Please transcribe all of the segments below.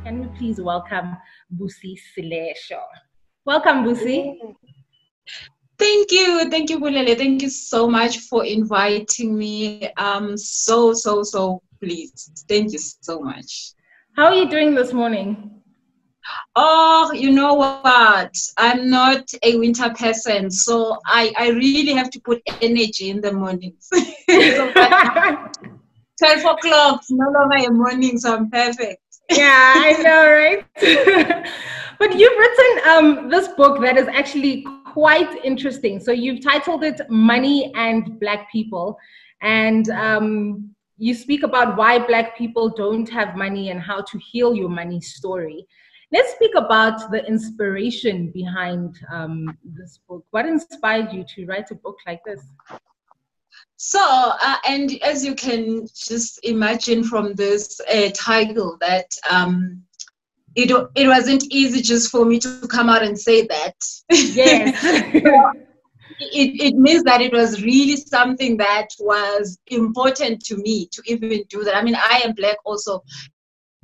can we please welcome Busi Selesho? Welcome, Busi. Thank you, Bulele. Thank you so much for inviting me. I'm so pleased. Thank you so much. How are you doing this morning? Oh, you know what? I'm not a winter person, so I really have to put energy in the mornings. 12 o'clock, no longer a morning, so I'm perfect. Yeah, I know, right? But you've written this book that is actually quite interesting. So you've titled it Money and Black People. And you speak about why Black people don't have money and how to heal your money story. Let's speak about the inspiration behind this book. What inspired you to write a book like this? So, and as you can just imagine from this title that it wasn't easy just for me to come out and say that. Yes. It means that it was really something that was important to me to even do that. I mean, I am Black also,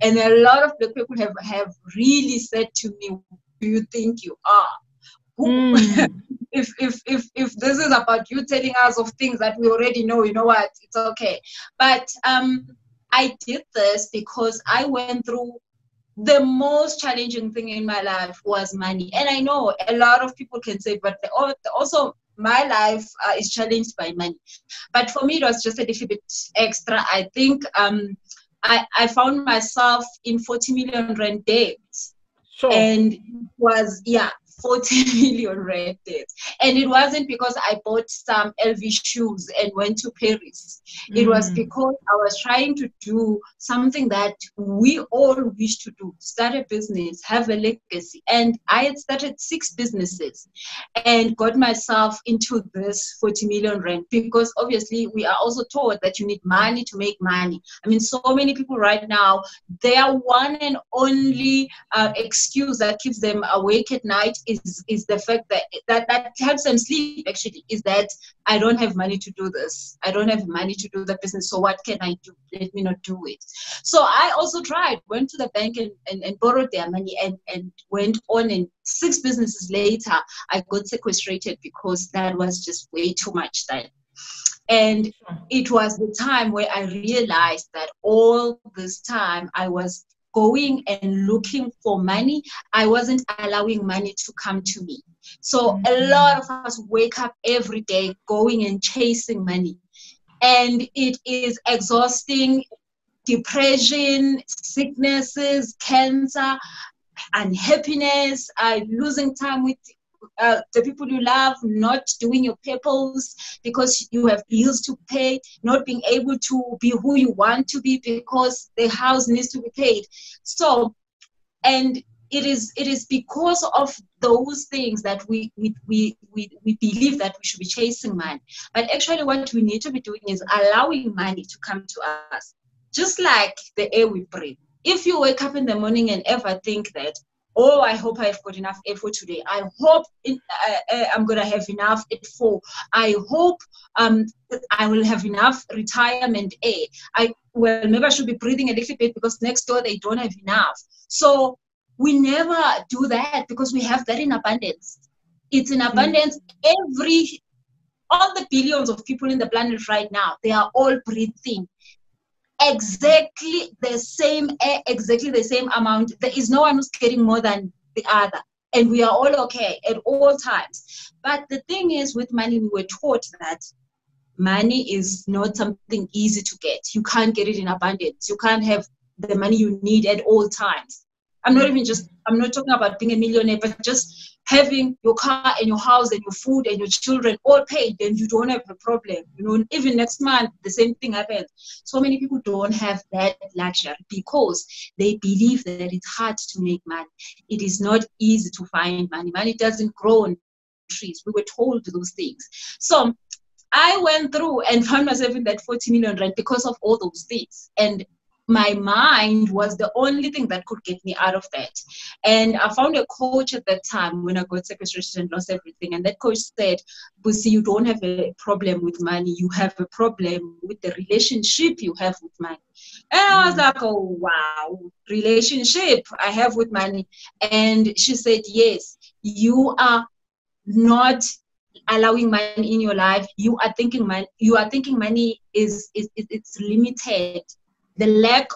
and a lot of Black people have really said to me, "Who do you think you are? If this is about you telling us of things that we already know, you know what? It's okay." But I did this because I went through the most challenging thing in my life was money, and I know a lot of people can say, but also my life is challenged by money. But for me, it was just a little bit extra. I think I found myself in 40 million rand debt. Sure. And it was 40 million rand debt. And it wasn't because I bought some LV shoes and went to Paris. It was because I was trying to do something that we all wish to do, start a business, have a legacy. And I had started 6 businesses and got myself into this 40 million rand because obviously we are also taught that you need money to make money. I mean, so many people right now, their one and only excuse that keeps them awake at night is the fact that helps them sleep, actually, is that I don't have money to do this. I don't have money to do the business, so what can I do? Let me not do it. So I also tried, went to the bank and borrowed their money and went on, and 6 businesses later, I got sequestrated because that was just way too much then. And it was the time where I realized that all this time I was going and looking for money, I wasn't allowing money to come to me. So a lot of us wake up every day going and chasing money. And it is exhausting. Depression, sicknesses, cancer, unhappiness, losing time with the people you love, not doing your purpose because you have bills to pay, not being able to be who you want to be because the house needs to be paid. So, and it is because of those things that we believe that we should be chasing money. But actually what we need to be doing is allowing money to come to us, just like the air we breathe. If you wake up in the morning and ever think that, oh, I hope I've got enough air for today. I hope I'm going to have enough air for. I hope I will have enough retirement air. Maybe I should be breathing a little bit because next door they don't have enough. So we never do that because we have that in abundance. It's in abundance. All the billions of people in the planet right now, they are all breathing exactly the same air, exactly the same amount. There is no one who's getting more than the other. And we are all okay at all times. But the thing is, with money, we were taught that money is not something easy to get. You can't get it in abundance. You can't have the money you need at all times. I'm not talking about being a millionaire, but just having your car and your house and your food and your children all paid, then you don't have a problem. You know, even next month, the same thing happens. So many people don't have that luxury because they believe that it's hard to make money. It is not easy to find money. Money doesn't grow on trees. We were told those things. So I went through and found myself in that 40 million rand because of all those things. And my mind was the only thing that could get me out of that. And I found a coach at that time when I got sequestration and lost everything. And that coach said, Busi, you don't have a problem with money. You have a problem with the relationship you have with money. And I was like, oh, wow, relationship I have with money. And she said, yes, you are not allowing money in your life. You are thinking money is it's limited. The lack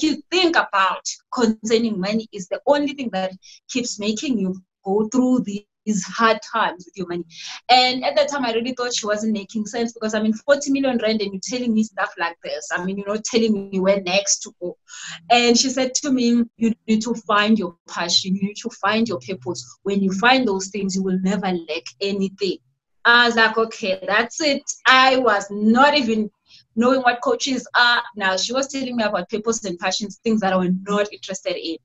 you think about concerning money is the only thing that keeps making you go through these hard times with your money. And at that time, I really thought she wasn't making sense, because 40 million rand and you're telling me stuff like this. You're not telling me where next to go. And she said to me, you need to find your passion. You need to find your purpose. When you find those things, you will never lack anything. I was like, okay, that's it. I was not even knowing what coaches are. Now, she was telling me about purpose and passions, things that I was not interested in.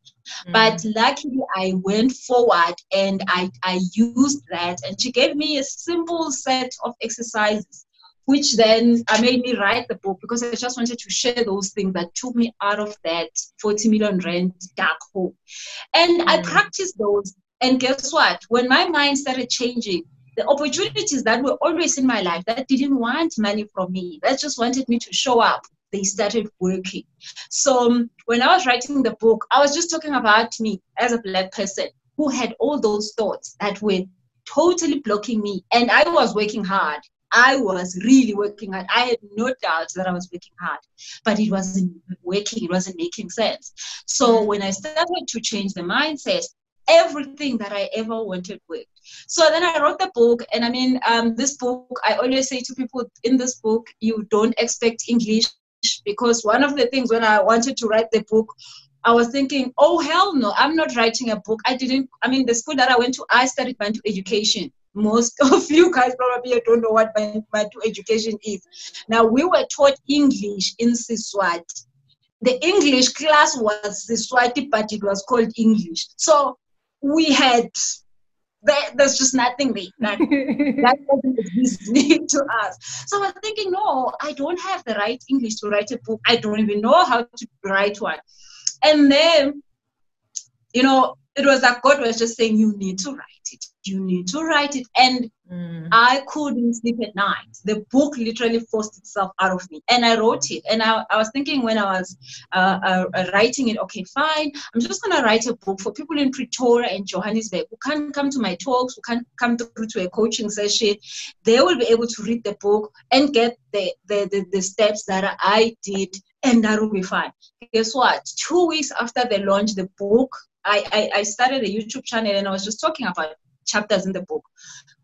But luckily, I went forward and I used that. And she gave me a simple set of exercises, which then made me write the book, because I just wanted to share those things that took me out of that 40 million rand dark hole. And I practiced those. And guess what? When my mind started changing, the opportunities that were always in my life that didn't want money from me, that just wanted me to show up, they started working. So when I was writing the book, I was just talking about me as a Black person who had all those thoughts that were totally blocking me. And I was working hard. I was really working hard. I had no doubt that I was working hard, but it wasn't working. It wasn't making sense. So when I started to change the mindset, everything that I ever wanted worked. So then I wrote the book, and this book, I always say to people, in this book, you don't expect English, because one of the things when I wanted to write the book, I was thinking, oh, hell no, I'm not writing a book. The school that I went to, I studied Bantu education. Most of you guys probably don't know what Bantu education is. Now, we were taught English in Siswati. The English class was Siswati, but it was called English. So we had, there's just nothing there. That doesn't exist to us. So I was thinking, no, I don't have the right English to write a book. I don't even know how to write one. And then, it was like God was just saying, you need to write it. You need to write it. And I couldn't sleep at night. The book literally forced itself out of me. And I wrote it. And I was thinking when I was writing it, okay, fine. I'm just going to write a book for people in Pretoria and Johannesburg who can't come to my talks, who can't come through to a coaching session. They will be able to read the book and get the steps that I did, and that will be fine. Guess what? 2 weeks after they launched the book, I started a YouTube channel, and I was just talking about chapters in the book.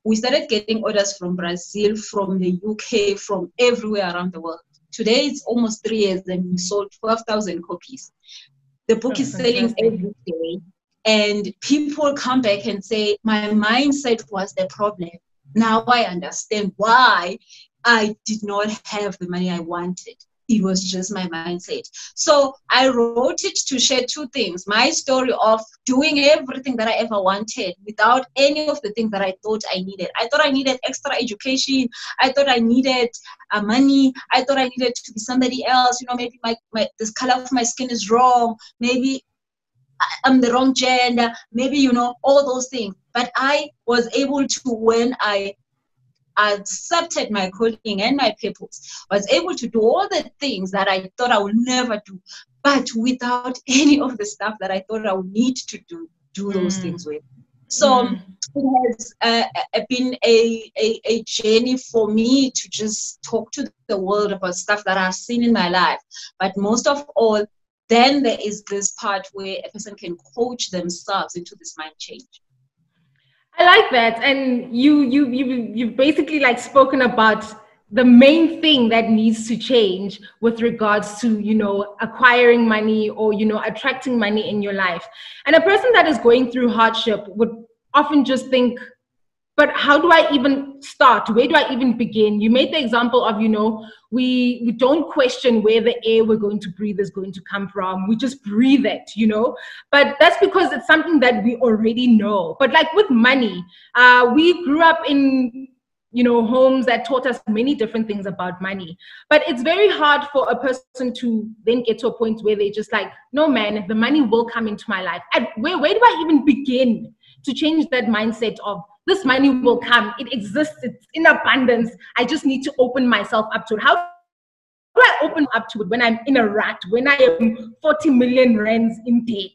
We started getting orders from Brazil, from the UK, from everywhere around the world. Today, it's almost 3 years, and we sold 12,000 copies. The book is selling every day, and people come back and say, my mindset was the problem. Now I understand why I did not have the money I wanted. It was just my mindset. So I wrote it to share two things. My story of doing everything that I ever wanted without any of the things that I thought I needed. I thought I needed extra education. I thought I needed money. I thought I needed to be somebody else. Maybe this color of my skin is wrong. Maybe I'm the wrong gender. Maybe, all those things. But I was able to, when I accepted my calling and my purpose, was able to do all the things that I thought I would never do, but without any of the stuff that I thought I would need to do those things with. So it has been a journey for me to just talk to the world about stuff that I've seen in my life. But most of all, then there is this part where a person can coach themselves into this mind change. I like that. And you've basically spoken about the main thing that needs to change with regards to, acquiring money or, attracting money in your life. And a person that is going through hardship would often just think, but how do I even start? Where do I even begin? You made the example of, we don't question where the air we're going to breathe is going to come from. We just breathe it, But that's because it's something that we already know. But with money, we grew up in homes that taught us many different things about money. But it's very hard for a person to then get to a point where they're just like, no, man, the money will come into my life. And where do I even begin to change that mindset of this money will come? It exists. It's in abundance. I just need to open myself up to it. How do I open up to it when I'm in a rut, when I am 40 million rands in debt?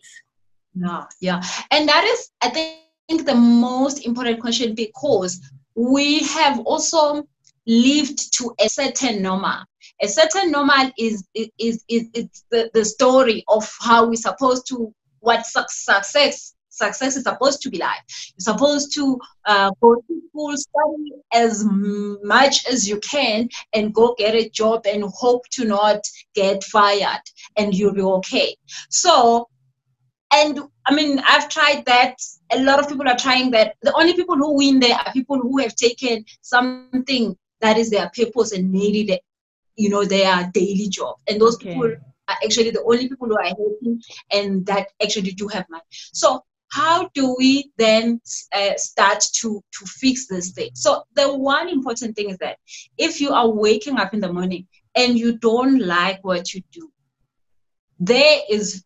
No, yeah. And that is, I think, the most important question, because we have also lived to a certain normal. A certain normal is the story of how we're supposed to, what success is supposed to be like. You're supposed to go to school, study as much as you can, and go get a job and hope to not get fired, and you'll be okay. So, and I mean, I've tried that. A lot of people are trying that. The only people who win there are people who have taken something that is their purpose and made it, their daily job. And those people are actually the only people who are helping and that actually do have money. So how do we then start to fix this thing? So the one important thing is that if you are waking up in the morning and you don't like what you do, there is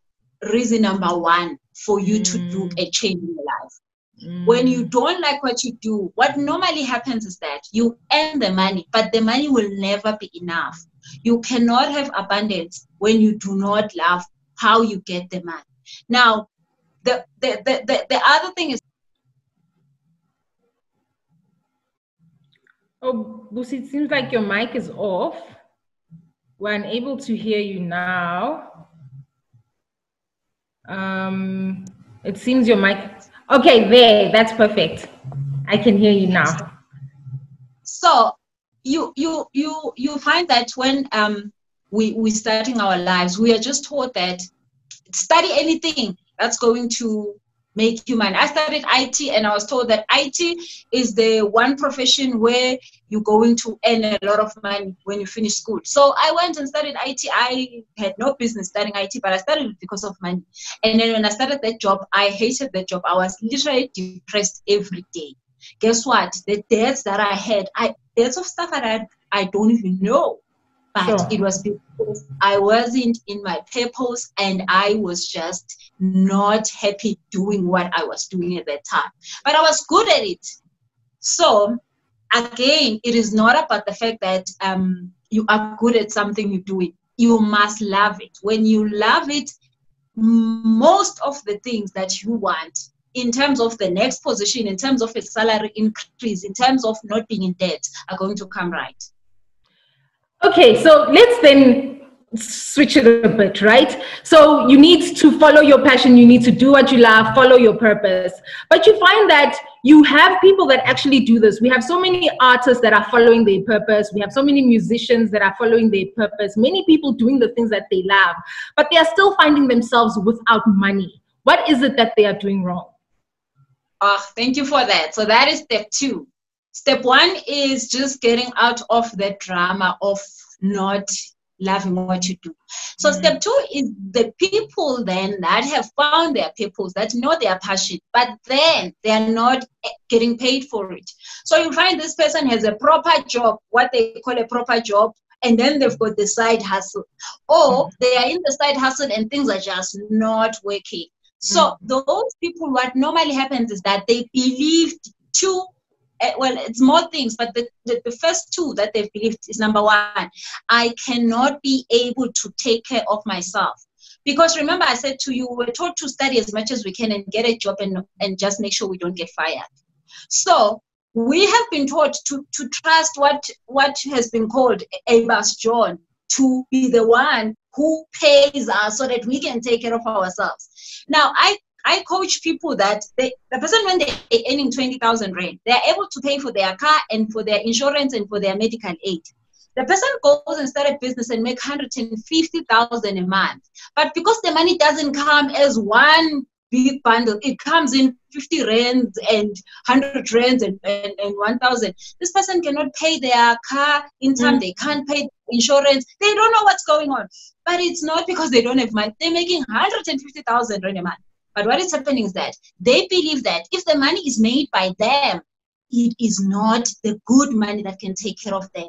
reason number one for you to do a change in your life. When you don't like what you do, what normally happens is that you earn the money, but the money will never be enough. You cannot have abundance when you do not love how you get the money. Now, the other thing is... Oh, Busi, it seems like your mic is off. We're unable to hear you now. It seems your mic... Okay, there, that's perfect. I can hear you now. So you find that when we starting our lives, we are just taught that study anything that's going to make you money. I studied IT, and I was told that IT is the one profession where you're going to earn a lot of money when you finish school. So I went and studied IT. I had no business studying IT, but I studied it because of money. And then when I started that job, I hated that job. I was literally depressed every day. Guess what? The debts that I had, debts of stuff that I don't even know. But it was because I wasn't in my purpose, and I was just not happy doing what I was doing at that time. But I was good at it. So again, it is not about the fact that you are good at something you're doing. You must love it. When you love it, most of the things that you want, in terms of the next position, in terms of a salary increase, in terms of not being in debt, are going to come right. Okay, so let's then switch it a bit, right? So you need to follow your passion, you need to do what you love, follow your purpose. But you find that you have people that actually do this. We have so many artists that are following their purpose. We have so many musicians that are following their purpose. Many people doing the things that they love, but they are still finding themselves without money. What is it that they are doing wrong? Thank you for that. So that is step 2. Step 1 is just getting out of the drama of not loving what you do. So step 2 is the people then that have found their purpose, that know their passion, but then they are not getting paid for it. So you find this person has a proper job, what they call a proper job, and then they've got the side hustle. Or they are in the side hustle and things are just not working. So those people, what normally happens is that they believed well, it's more things, but the first 2 that they've believed is number 1, I cannot be able to take care of myself. Because remember, I said to you, we're taught to study as much as we can and get a job and just make sure we don't get fired. So we have been taught to trust what has been called a bastion, to be the one who pays us so that we can take care of ourselves. Now, I coach people that the person, when they're earning 20,000 rand, they're able to pay for their car and for their insurance and for their medical aid. The person goes and starts a business and make 150,000 a month. But because the money doesn't come as one big bundle, it comes in 50 rands and 100 rands and 1,000. This person cannot pay their car in time. They can't pay insurance. They don't know what's going on. But it's not because they don't have money. They're making 150,000 rand a month. But what is happening is that they believe that if the money is made by them, it is not the good money that can take care of them.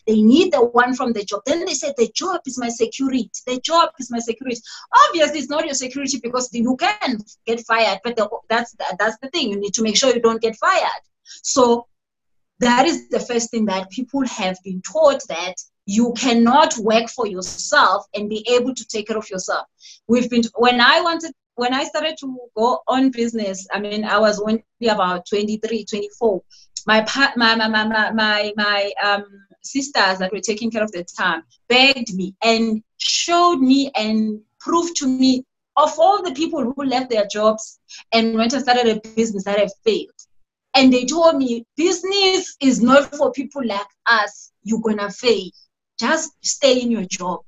They need the one from the job. Then they said, the job is my security. The job is my security. Obviously, it's not your security because you can get fired, but that's the thing. You need to make sure you don't get fired. So that is the first thing that people have been taught, that you cannot work for yourself and be able to take care of yourself. When I started to go on business, I mean, I was only about 23, 24. My sisters that were taking care of the time begged me and showed me and proved to me of all the people who left their jobs and went and started a business that have failed. And they told me, business is not for people like us. You're going to fail. Just stay in your job.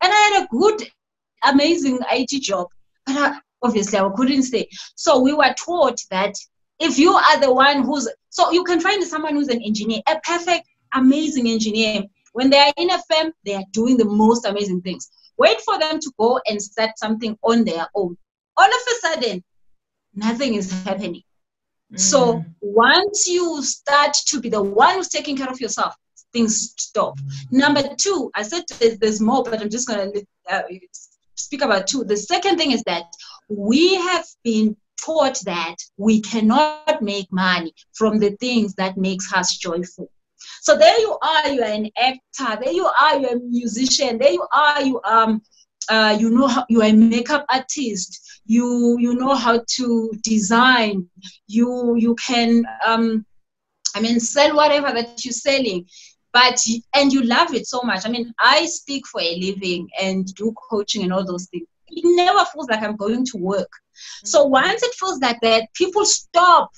And I had a good, amazing IT job. But obviously, I couldn't stay. So we were taught that if you are the one so you can find someone who's an engineer, a perfect, amazing engineer. When they are in a firm, they are doing the most amazing things. Wait for them to go and start something on their own. All of a sudden, nothing is happening. So once you start to be the one who's taking care of yourself, things stop. Number two, I said there's more, but I'm just going to speak about two. The second thing is that we have been taught that we cannot make money from the things that makes us joyful. So there you are, you are an actor. There you are, you're a musician. There you are, you know how you are a makeup artist. You know how to design. You can sell whatever that you're selling, and you love it so much. I mean, I speak for a living and do coaching and all those things. It never feels like I'm going to work. So once it feels like that, people stop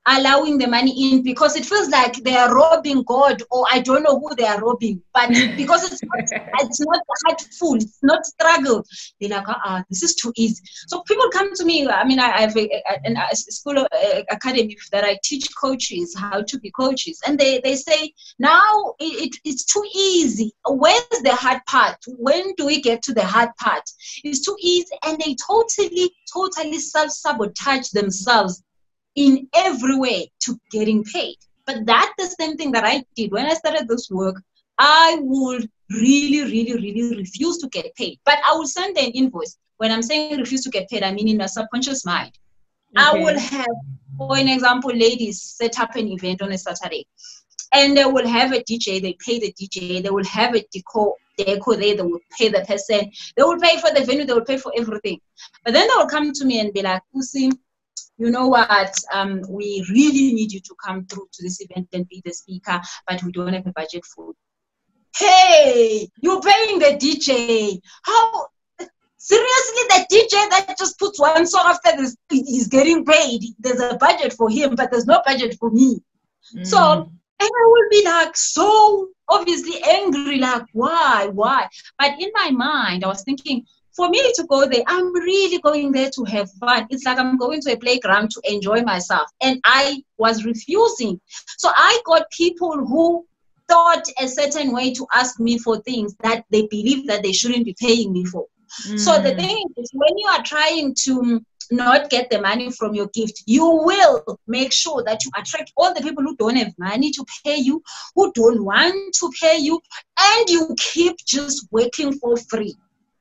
allowing the money in because it feels like they are robbing God, or I don't know who they are robbing, but because it's not hurtful, it's not struggle, they're like, this is too easy. So people come to me. I mean, I have a school academy that I teach coaches how to be coaches, and they say, now it's too easy. Where's the hard part? When do we get to the hard part? It's too easy, and they totally self-sabotage themselves in every way to getting paid. But that's the same thing that I did when I started this work. I would really refuse to get paid, but I will send an invoice. When I'm saying refuse to get paid, I mean in my subconscious mind. Okay. I will have, for an example, ladies set up an event on a Saturday, and they will have a DJ. They pay the DJ. They will have a deco there. They will pay the person. They will pay for the venue. They will pay for everything. But then they will come to me and be like, Busi, you know what, we really need you to come through to this event and be the speaker, but we don't have a budget for it. Hey, you're paying the DJ. How? Seriously, the DJ that just puts one song after this is getting paid. There's a budget for him, but there's no budget for me. So, and I will be like so obviously angry, like, why? But in my mind, I was thinking, for me to go there, I'm really going there to have fun. It's like I'm going to a playground to enjoy myself. And I was refusing. So I got people who thought a certain way to ask me for things that they believe that they shouldn't be paying me for. So the thing is, when you are trying to not get the money from your gift, you will make sure that you attract all the people who don't have money to pay you, who don't want to pay you, and you keep just working for free.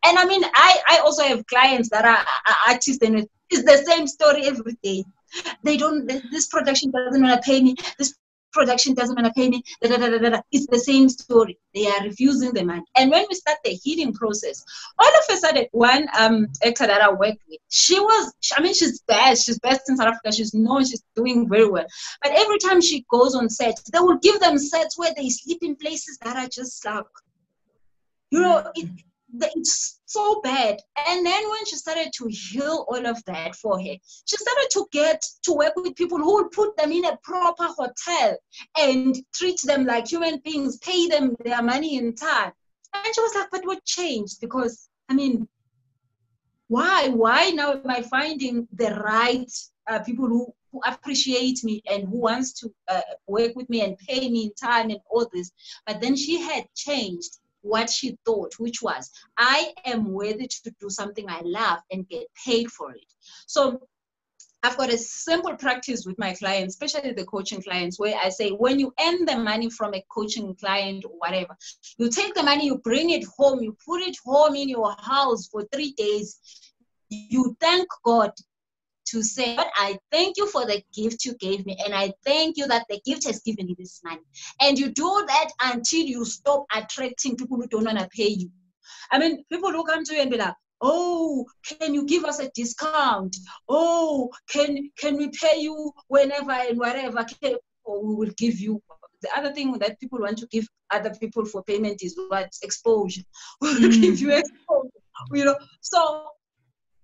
And I mean, I also have clients that are artists, and it's the same story every day. This production doesn't want to pay me. This production doesn't want to pay me. It's the same story. They are refusing the money. And when we start the healing process, all of a sudden, one actor that I worked with, she's best. She's best in South Africa. She's known. She's doing very well. But every time she goes on set, they will give them sets where they sleep in places that are just like, it's so bad. And then when she started to heal all of that for her, she started to get to work with people who would put them in a proper hotel and treat them like human beings, pay them their money in time. And she was like, but what changed? Because, I mean, why now am I finding the right people who appreciate me and who wants to work with me and pay me in time and all this? But then she had changed what she thought, which was, I am worthy to do something I love and get paid for it. So I've got a simple practice with my clients, especially the coaching clients, where I say, when you earn the money from a coaching client or whatever, you take the money, you bring it home, you put it home in your house for 3 days. You thank God to say, but I thank you for the gift you gave me, and I thank you that the gift has given you this money. And you do that until you stop attracting people who don't want to pay you. I mean, people who come to you and be like, oh, can you give us a discount? Oh, can we pay you whenever and whatever? Or we will give you. The other thing that people want to give other people for payment is what? Exposure. We will give you exposure. You know, so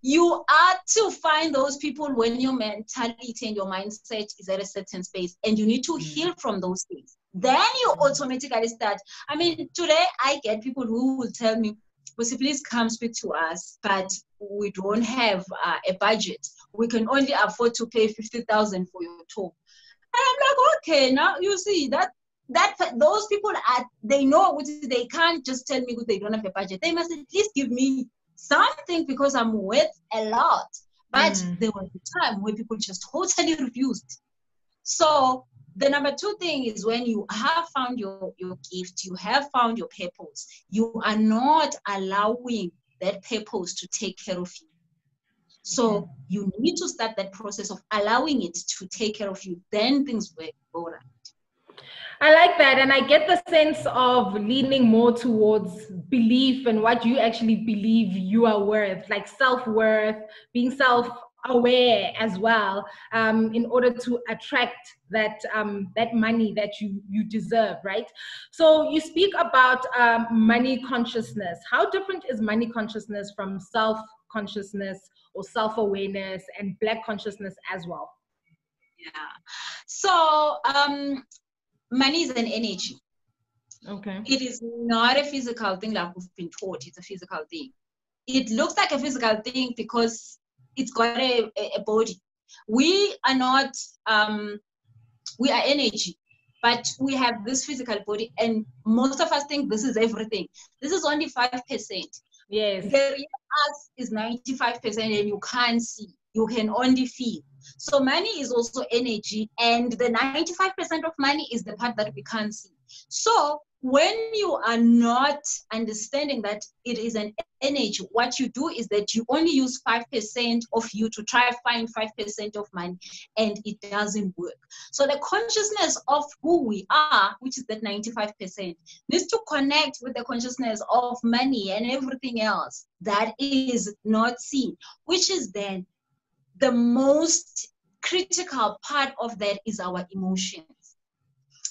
you are to find those people when your mentality and your mindset is at a certain space, and you need to heal from those things. Then you automatically start. I mean, today I get people who will tell me, Busi, please come speak to us, but we don't have a budget. We can only afford to pay 50,000 for your talk. And I'm like, okay, now you see that those people they know they can't just tell me they don't have a budget. They must at least give me something because I'm worth a lot. But there was a time where people just totally refused. So the number 2 thing is, when you have found your gift, you have found your purpose, you are not allowing that purpose to take care of you. So you need to start that process of allowing it to take care of you. Then things will go right. I like that. And I get the sense of leaning more towards belief and what you actually believe you are worth, like self-worth, being self-aware as well, in order to attract that money that you deserve, right? So you speak about money consciousness. How different is money consciousness from self-consciousness or self-awareness and Black consciousness as well? Yeah. So money is an energy. Okay. It is not a physical thing like we've been taught. It's a physical thing. It looks like a physical thing because it's got a body. We are not, we are energy, but we have this physical body, and most of us think this is everything. This is only 5%. Yes. The real us is 95%, and you can't see. You can only feel. So money is also energy, and the 95% of money is the part that we can't see. So when you are not understanding that it is an energy, what you do is that you only use 5% of you to try to find 5% of money, and it doesn't work. So the consciousness of who we are, which is that 95%, needs to connect with the consciousness of money and everything else that is not seen, which is then the most critical part of that is our emotions.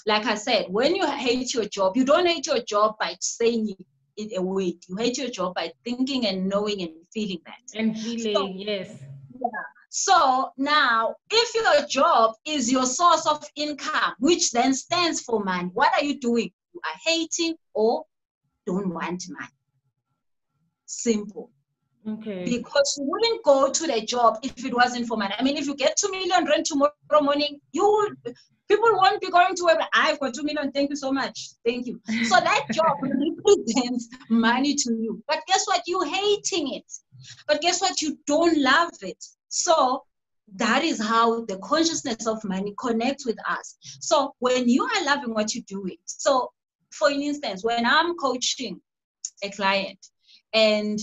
Like I said, when you hate your job, you don't hate your job by saying it away. You hate your job by thinking and knowing and feeling that. And feeling, yes. Yeah. So now, if your job is your source of income, which then stands for money, what are you doing? You are hating or don't want money. Simple. Okay. Because you wouldn't go to the job if it wasn't for money. I mean, if you get 2 million rent tomorrow morning, people won't be going to work. I've got 2 million. Thank you so much. Thank you. So that job represents money to you. But guess what? You're hating it. But guess what? You don't love it. So that is how the consciousness of money connects with us. So when you are loving what you're doing, so for instance, when I'm coaching a client and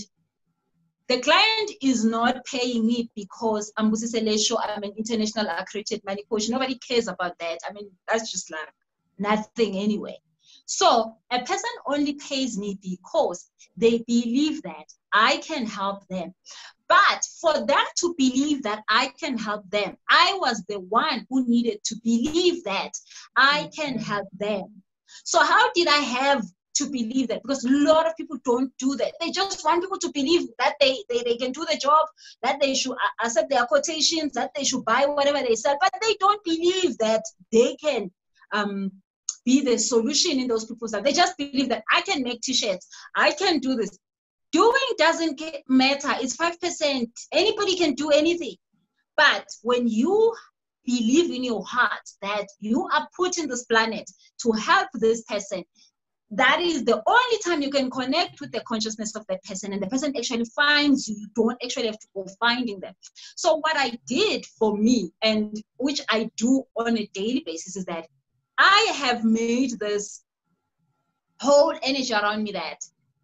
the client is not paying me because I'm Busi Selesho, I'm an international accredited money coach. Nobody cares about that. I mean, that's just like nothing anyway. So a person only pays me because they believe that I can help them. But for them to believe that I can help them, I was the one who needed to believe that I can help them. So how did I have to believe that? Because a lot of people don't do that. They just want people to believe that they can do the job, that they should accept their quotations, that they should buy whatever they sell, but they don't believe that they can be the solution in those people's lives. They just believe that I can make t-shirts, I can do this. Doing doesn't matter. It's 5%. Anybody can do anything. But when you believe in your heart that you are put in this planet to help this person, that is the only time you can connect with the consciousness of that person, and the person actually finds you. You don't actually have to go finding them. So what I did for me, and which I do on a daily basis, is that I have made this whole energy around me that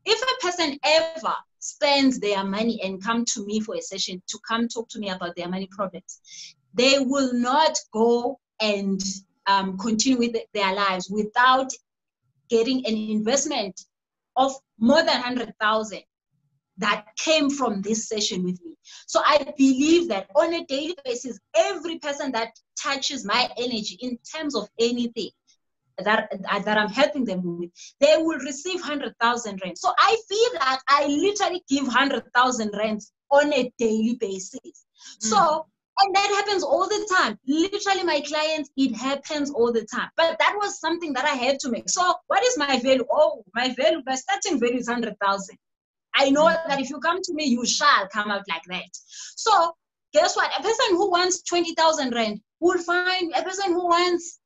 if a person ever spends their money and come to me for a session to come talk to me about their money problems, they will not go and continue with their lives without getting an investment of more than 100,000 that came from this session with me. So I believe that on a daily basis, every person that touches my energy in terms of anything that I'm helping them with, they will receive 100,000 rand. So I feel like I literally give 100,000 rand on a daily basis. So, and that happens all the time. Literally, my clients, it happens all the time. But that was something that I had to make. So what is my value? Oh, my value, my starting value is 100,000. I know that if you come to me, you shall come out like that. So guess what? A person who wants 20,000 rand will find a person who wants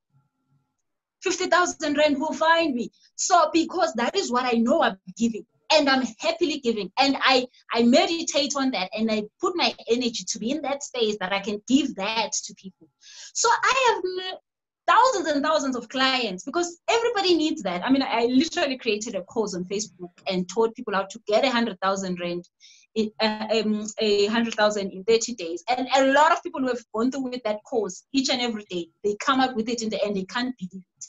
50,000 rand will find me. So because that is what I know I'm giving, and I'm happily giving, and I meditate on that, and I put my energy to be in that space that I can give that to people. So I have thousands and thousands of clients because everybody needs that. I mean, I literally created a course on Facebook and taught people how to get 100,000 rand, 100,000 in 30 days. And a lot of people who have gone through with that course each and every day, they come out with it in the end, they can't believe it.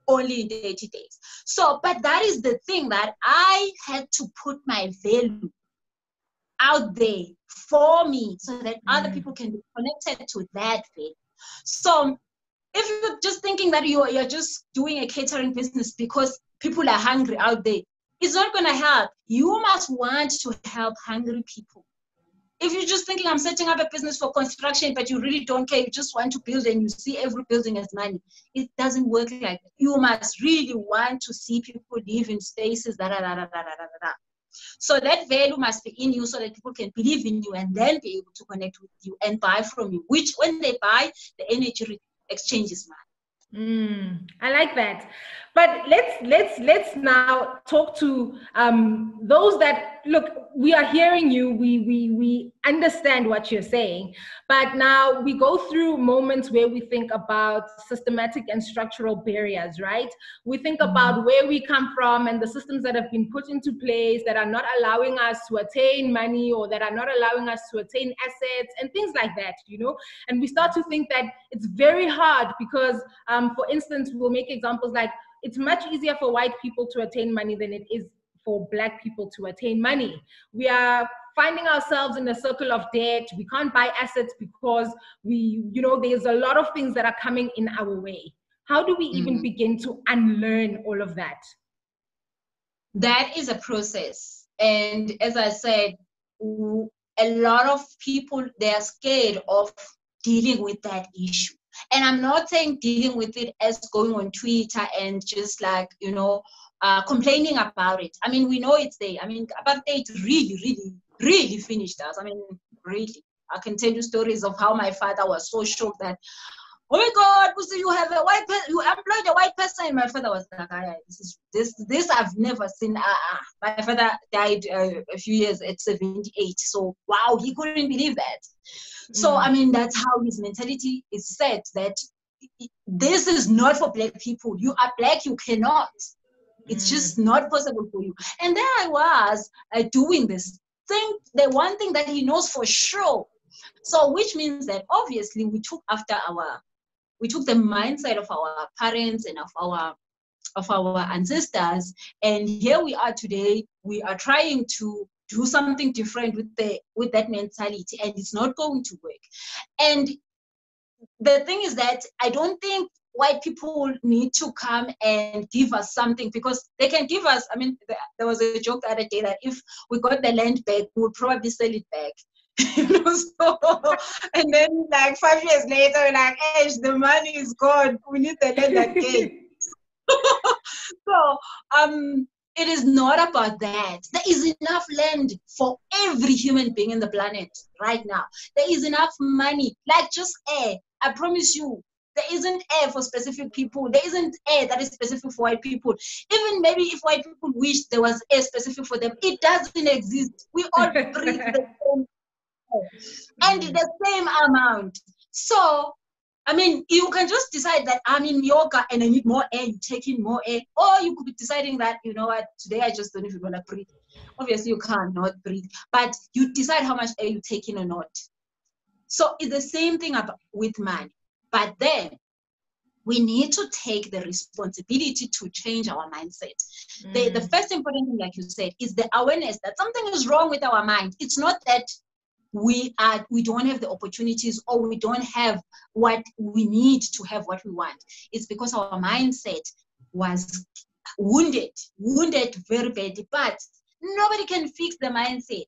Only in 30 days. So, but that is the thing, that I had to put my value out there for me so that other people can be connected to that value. So if you're just thinking that you're just doing a catering business because people are hungry out there, it's not going to help. You must want to help hungry people. If you're just thinking I'm setting up a business for construction, but you really don't care, you just want to build and you see every building as money, it doesn't work like that. You must really want to see people live in spaces, So that value must be in you so that people can believe in you and then be able to connect with you and buy from you, which when they buy, the energy exchange is money. I like that. But let's now talk to those that look. We are hearing you. We understand what you're saying. But now we go through moments where we think about systematic and structural barriers, right? We think about where we come from and the systems that have been put into place that are not allowing us to attain money, or that are not allowing us to attain assets and things like that, you know. And we start to think that it's very hard because, for instance, we'll make examples like, it's much easier for white people to attain money than it is for black people to attain money. We are finding ourselves in a circle of debt. We can't buy assets because there's a lot of things that are coming in our way. How do we even begin to unlearn all of that? That is a process. And as I said, a lot of people, they are scared of dealing with that issue. And I'm not saying dealing with it as going on Twitter and just like, complaining about it. I mean, we know it's there. I mean, apartheid really finished us. I mean, really. I can tell you stories of how my father was so shocked that, oh my God, Busi, you have a white person, you employed a white person. And my father was like, this I've never seen. My father died a few years at 78. So, wow, he couldn't believe that. So, I mean, that's how his mentality is set, that this is not for black people. You are black, you cannot. It's just not possible for you. And there I was doing this thing, the one thing that he knows for sure. So, which means that obviously we took the mindset of our parents and of our ancestors, and here we are today. We are trying to do something different with that mentality, and it's not going to work. And the thing is that I don't think white people need to come and give us something, because they can give us, I mean, there was a joke the other day that if we got the land back, we would probably sell it back. So, and then like 5 years later, we're like, hey, the money is gone. We need the land again. So, it is not about that. There is enough land for every human being in the planet right now. There is enough money, like just air. I promise you, There isn't air for specific people. There isn't air that is specific for white people. Even maybe if white people wish there was air specific for them, it doesn't exist. We all breathe the same air and the same amount. So, I mean, you can just decide that I'm in yoga and I need more air, you take in more air. Or you could be deciding that, you know what, today I just don't even want to breathe. Obviously, you cannot breathe, but you decide how much air you take in or not. So it's the same thing with money. But then we need to take the responsibility to change our mindset. The first important thing, like you said, is the awareness that something is wrong with our mind. It's not that we don't have the opportunities or we don't have what we need to have what we want. It's because our mindset was wounded very badly. But nobody can fix the mindset.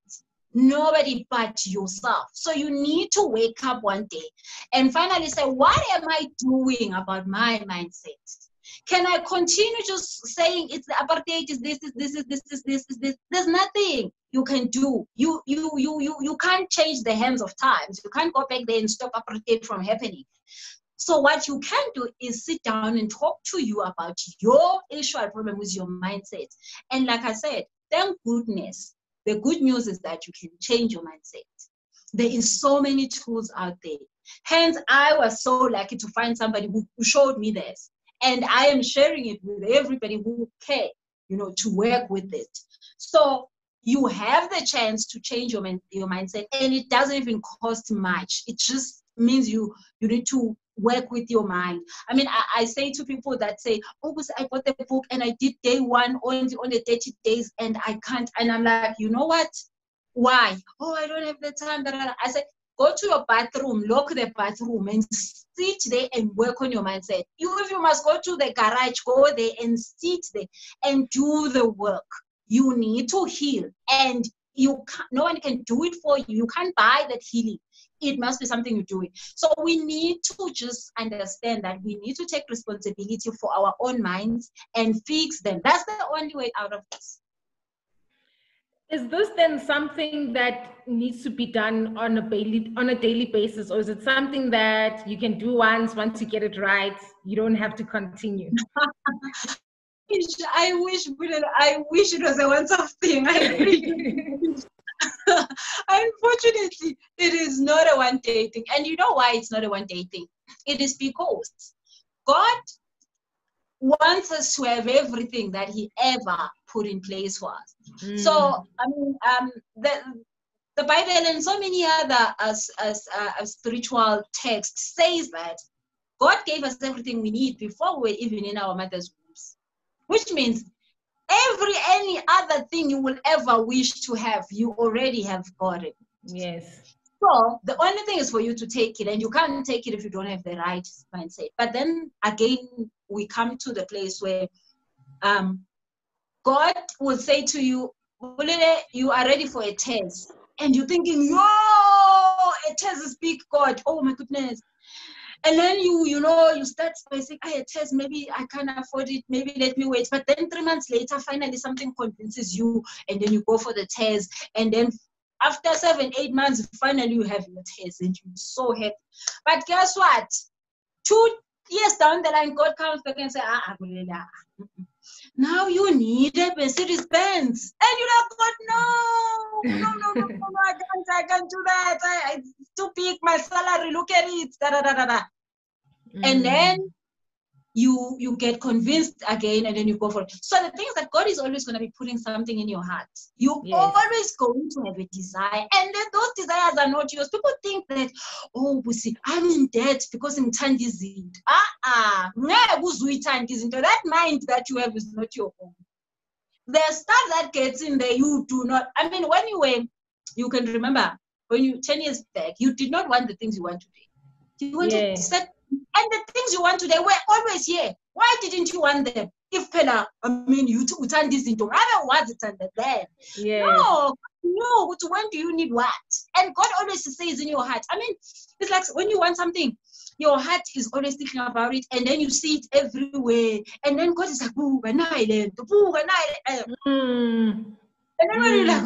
Nobody but yourself. So you need to wake up one day and finally say, what am I doing about my mindset? Can I continue just saying it's the apartheid, is this. There's nothing you can do. You can't change the hands of times. You can't go back there and stop apartheid from happening. So what you can do is sit down and talk to you about your issue or problem with your mindset. And like I said, thank goodness, the good news is that you can change your mindset. There is so many tools out there. Hence, I was so lucky to find somebody who showed me this. And I am sharing it with everybody who care, to work with it. So you have the chance to change your mindset, and it doesn't even cost much. It just means you need to work with your mind. I mean, I say to people that say, oh, I bought the book and I did day one on the 30 days and I can't. And I'm like, you know what? Why? Oh, I don't have the time. I said, go to your bathroom, lock the bathroom and sit there and work on your mindset. If you must go to the garage, go there and sit there and do the work. You need to heal, and no one can do it for you. You can't buy that healing. It must be something you're doing. So we need to just understand that we need to take responsibility for our own minds and fix them. That's the only way out of this. Is this then something that needs to be done on a daily basis, or is it something that you can do once you get it right, you don't have to continue? I wish it was a once-off thing. Unfortunately, it is not a one-day thing. And you know why it's not a one-day thing? It is because God wants us to have everything that He ever put in place for us. So, I mean, the Bible and so many other spiritual texts says that God gave us everything we need before we were even in our mother's wombs, which means any other thing you will ever wish to have, you already have got it. Yes. So the only thing is for you to take it, and you can't take it if you don't have the right mindset. But then again, we come to the place where God will say to you, you are ready for a test. And you're thinking, a test is big, God. Oh my goodness. And then you start by saying, a test, maybe I can't afford it, maybe let me wait. But then 3 months later, finally something convinces you, and then you go for the test. And then after 7-8 months, finally you have your test, and you're so happy. But guess what? 2 years down the line, God comes back and says, now you need a Mercedes-Benz. And you're like, God, no, I can't do that. It's too big, my salary, look at it. And then you get convinced again, and then you go for it. So the thing is that God is always going to be putting something in your heart. You're always going to have a desire, and then those desires are not yours. People think that, oh, Busi, I'm in debt because I'm Tandizind. That mind that you have is not your own. The stuff that gets in there, you do not. I mean, you can remember when 10 years back, you did not want the things you want today. You wanted to set. And the things you want today were always here. Why didn't you want them? If Pella, you turn this into other words, it's under there. No, when do you need what? And God always says in your heart. I mean, it's like when you want something, your heart is always thinking about it, and then you see it everywhere. And then God is like, and then when you're like,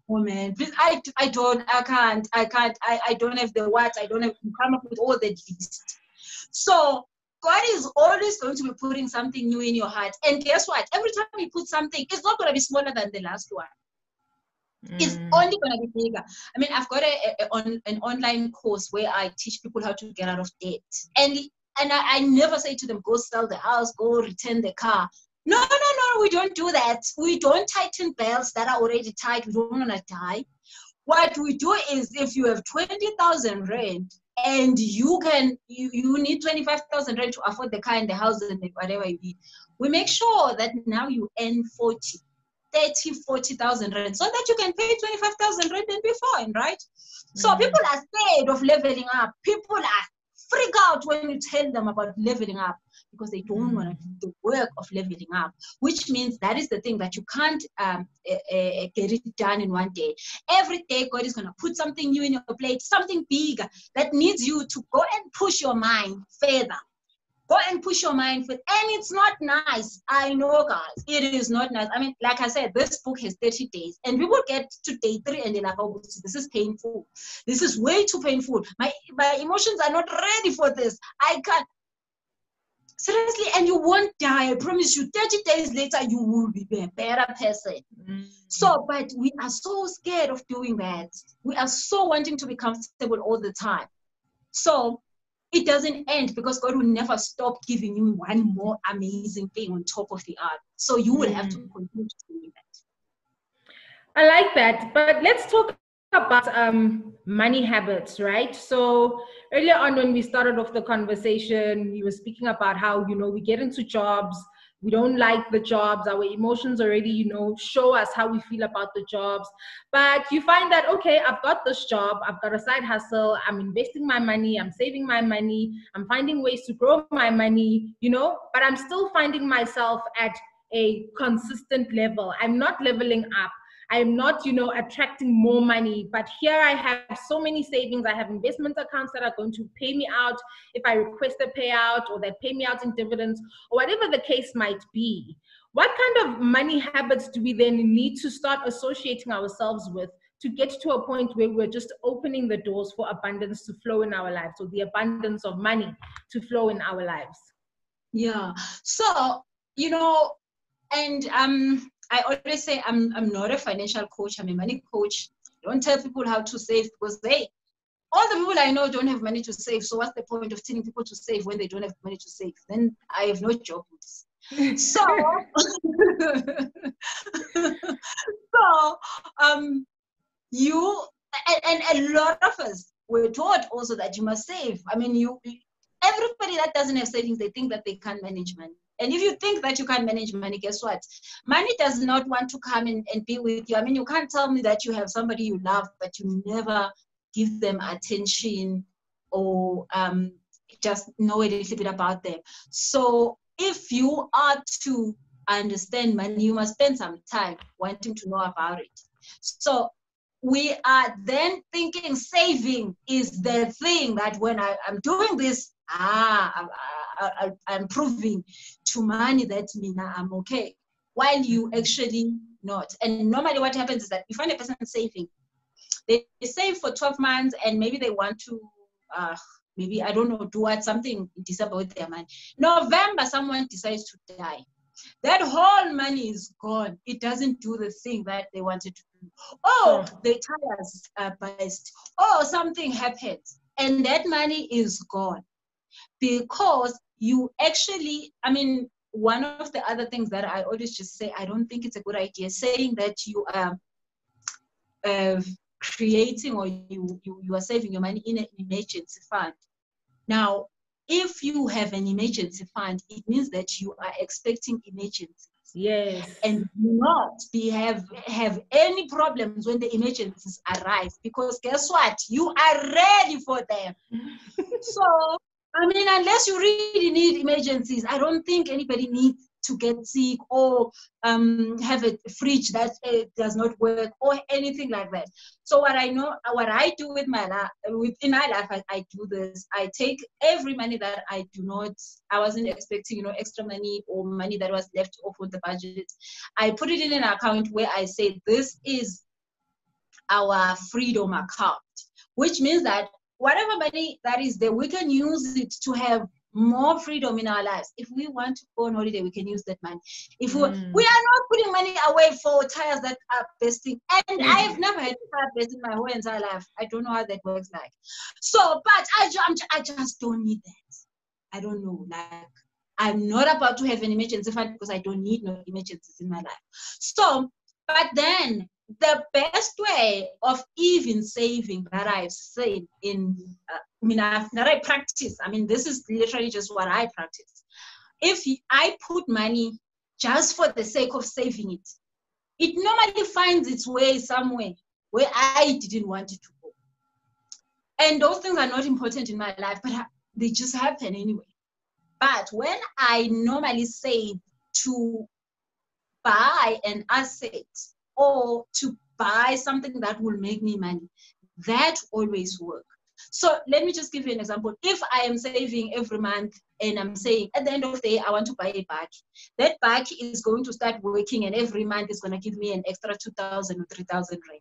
oh man, please, I can't, I don't have the what, I don't have to come up with all the list. So God is always going to be putting something new in your heart. And guess what? Every time He puts something, it's not going to be smaller than the last one. It's only going to be bigger. I mean, I've got an online course where I teach people how to get out of debt. And I never say to them, go sell the house, go return the car. No, we don't do that. We don't tighten belts that are already tight. We don't want to die. What we do is, if you have 20,000 rand and you need 25,000 rand to afford the car and the house and whatever you need, we make sure that now you earn 40,000 rand so that you can pay 25,000 rand and be fine, right? So people are scared of leveling up. People are freak out when you tell them about leveling up because they don't want to do the work of leveling up, which means that is the thing that you can't get it done in one day. Every day, God is going to put something new in your plate, something bigger that needs you to go and push your mind further. Go and push your mind further. And it's not nice. I know, guys. It is not nice. I mean, like I said, this book has 30 days. And people get to day 3 and they're like, oh, this is painful. This is way too painful. My emotions are not ready for this. I can't. Seriously, and you won't die. I promise you, 30 days later, you will be a better person. So, but we are so scared of doing that. We are so wanting to be comfortable all the time. So, it doesn't end because God will never stop giving you one more amazing thing on top of the other. So, you will have to continue to do that. I like that. But let's talk about money habits, right? So earlier on when we started off the conversation, you were speaking about how, we get into jobs, we don't like the jobs, our emotions already, show us how we feel about the jobs. But you find that, okay, I've got this job, I've got a side hustle, I'm investing my money, I'm saving my money, I'm finding ways to grow my money, but I'm still finding myself at a consistent level. I'm not leveling up. I'm not, attracting more money, but here I have so many savings. I have investment accounts that are going to pay me out if I request a payout, or that pay me out in dividends, or whatever the case might be. What kind of money habits do we then need to start associating ourselves with to get to a point where we're just opening the doors for abundance to flow in our lives, or the abundance of money to flow in our lives? Yeah. So, and I always say I'm not a financial coach. I'm a money coach. I don't tell people how to save because all the people I know don't have money to save. So what's the point of telling people to save when they don't have money to save? Then I have no job. So, and a lot of us were taught also that you must save. I mean, everybody that doesn't have savings, they think that they can't manage money. And if you think that you can't manage money, guess what? Money does not want to come in and be with you. I mean, you can't tell me that you have somebody you love, but you never give them attention or just know a little bit about them. So if you are to understand money, you must spend some time wanting to know about it. So we are then thinking saving is the thing that when I'm doing this, I'm proving to money that I'm okay, while you actually not. And normally what happens is that you find a person saving. They save for 12 months and maybe they want to, maybe, I don't know, do something in December with their money. November, someone decides to die. That whole money is gone. It doesn't do the thing that they wanted to do. Oh, the tires burst. Oh, something happens. And that money is gone. Because you actually, I mean, one of the other things that I always just say, I don't think it's a good idea, saying that you are creating or you are saving your money in an emergency fund. Now, if you have an emergency fund, it means that you are expecting emergencies. Yes. And not have any problems when the emergencies arrive, because guess what? You are ready for them. So, I mean, unless you really need emergencies, I don't think anybody needs to get sick or have a fridge that does not work or anything like that. So what I do with my life, in my life, I do this. I take every money that I wasn't expecting, extra money or money that was left off on the budget. I put it in an account where I say, this is our freedom account, which means that whatever money that is there, we can use it to have more freedom in our lives. If we want to go on holiday, we can use that money. If we are not putting money away for tires that are bursting, and I've never had a tire burst in my whole entire life. I don't know how that works like. So, but I just don't need that. I don't know. Like, I'm not about to have an emergency fund because I don't need no emergencies in my life. So, but then the best way of even saving that I've seen that I practice. I mean, this is literally just what I practice. If I put money just for the sake of saving it, it normally finds its way somewhere where I didn't want it to go. And those things are not important in my life, but they just happen anyway. But when I normally save to buy an asset or to buy something that will make me money, that always works. So let me just give you an example. If I am saving every month and I'm saying at the end of the day, I want to buy a bag, that bag is going to start working and every month is going to give me an extra 2,000 or 3,000 rand.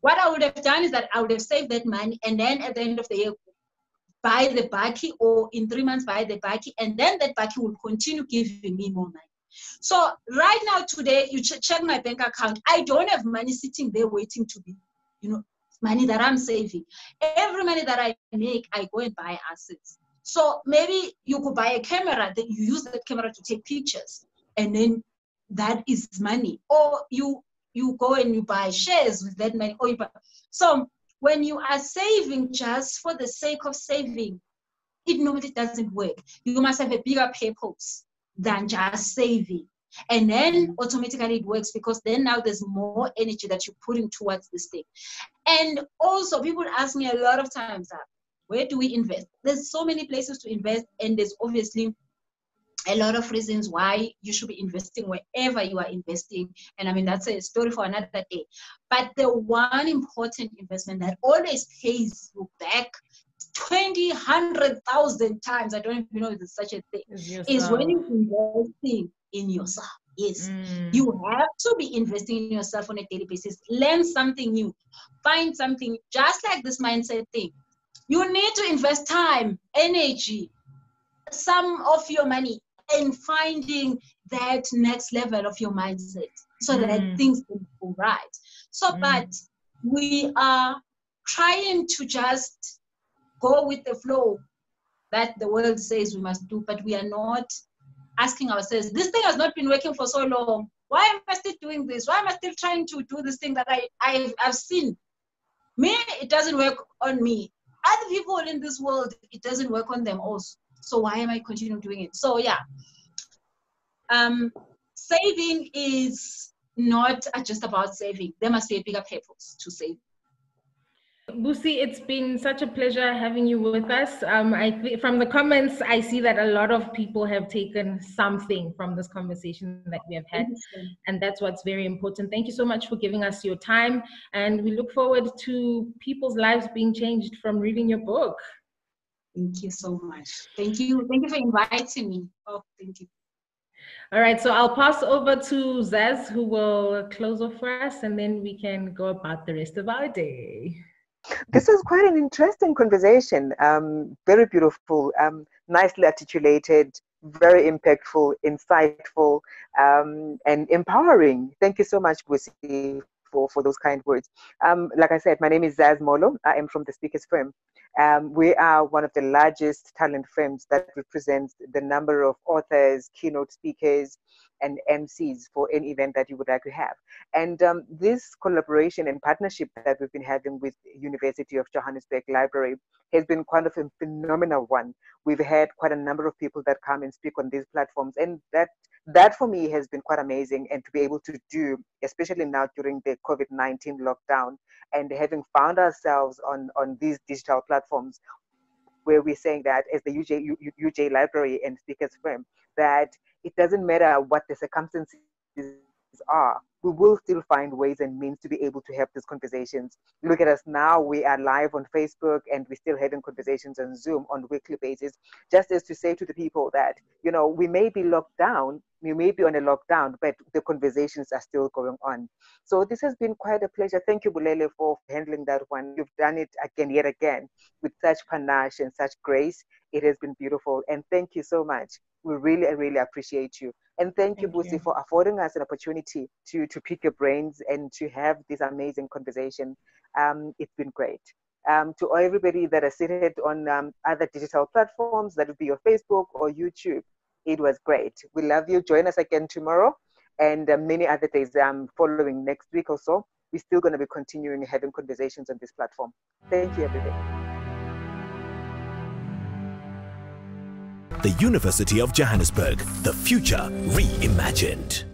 What I would have done is that I would have saved that money and then at the end of the year, buy the baki, or in 3 months buy the baki, and then that baki will continue giving me more money. So right now, today, you check my bank account. I don't have money sitting there waiting to be, money that I'm saving. Every money that I make, I go and buy assets. So maybe you could buy a camera, then you use that camera to take pictures, and then that is money. Or you go and you buy shares with that money. So when you are saving just for the sake of saving, it normally doesn't work. You must have a bigger purpose than just saving. And then automatically it works because then now there's more energy that you're putting towards this thing. And also people ask me a lot of times, where do we invest? There's so many places to invest, and there's obviously a lot of reasons why you should be investing wherever you are investing. And I mean, that's a story for another day. But the one important investment that always pays you back 20, 100,000 times, I don't even know if there's such a thing, is when you're investing in yourself. Yes, you have to be investing in yourself on a daily basis. Learn something new, find something, just like this mindset thing. You need to invest time, energy, some of your money in finding that next level of your mindset so that things can go right. So, but we are trying to just go with the flow that the world says we must do, but we are not asking ourselves, this thing has not been working for so long. Why am I still doing this? Why am I still trying to do this thing that I've seen? Me, it doesn't work on me. Other people in this world, it doesn't work on them also. So why am I continuing doing it? So yeah, saving is not just about saving. There must be a bigger purpose to save. Busi, it's been such a pleasure having you with us. From the comments, I see that a lot of people have taken something from this conversation that we have had, and that's what's very important. Thank you so much for giving us your time, and we look forward to people's lives being changed from reading your book. Thank you so much. Thank you. Thank you for inviting me. Oh, thank you. All right, so I'll pass over to Zaz, who will close off for us, and then we can go about the rest of our day. This is quite an interesting conversation. Very beautiful, nicely articulated, very impactful, insightful, and empowering. Thank you so much, Busi, for those kind words. Like I said, my name is Zaz Molo. I am from the Speakers Firm. We are one of the largest talent firms that represents the number of authors, keynote speakers, and MCs for any event that you would like to have. And this collaboration and partnership that we've been having with University of Johannesburg Library has been quite a phenomenal one. We've had quite a number of people that come and speak on these platforms, and that for me has been quite amazing. And to be able to do, especially now during the COVID-19 lockdown, and having found ourselves on these digital platforms, where we're saying that as the UJ Library and Speakers Firm, that it doesn't matter what the circumstances are, we will still find ways and means to be able to have these conversations. Look at us now, we are live on Facebook and we're still having conversations on Zoom on a weekly basis, just as to say to the people that, you know, we may be locked down, we may be on a lockdown, but the conversations are still going on. So this has been quite a pleasure. Thank you, Bulele, for handling that one. You've done it again, yet again, with such panache and such grace. It has been beautiful. And thank you so much. We really, really appreciate you. And thank you, Busi, for affording us an opportunity to pick your brains and to have this amazing conversation. It's been great. To everybody that are seated on other digital platforms, that would be your Facebook or YouTube, it was great. We love you. Join us again tomorrow and many other days following next week or so. We're still going to be continuing having conversations on this platform. Thank you, everybody. The University of Johannesburg, the future reimagined.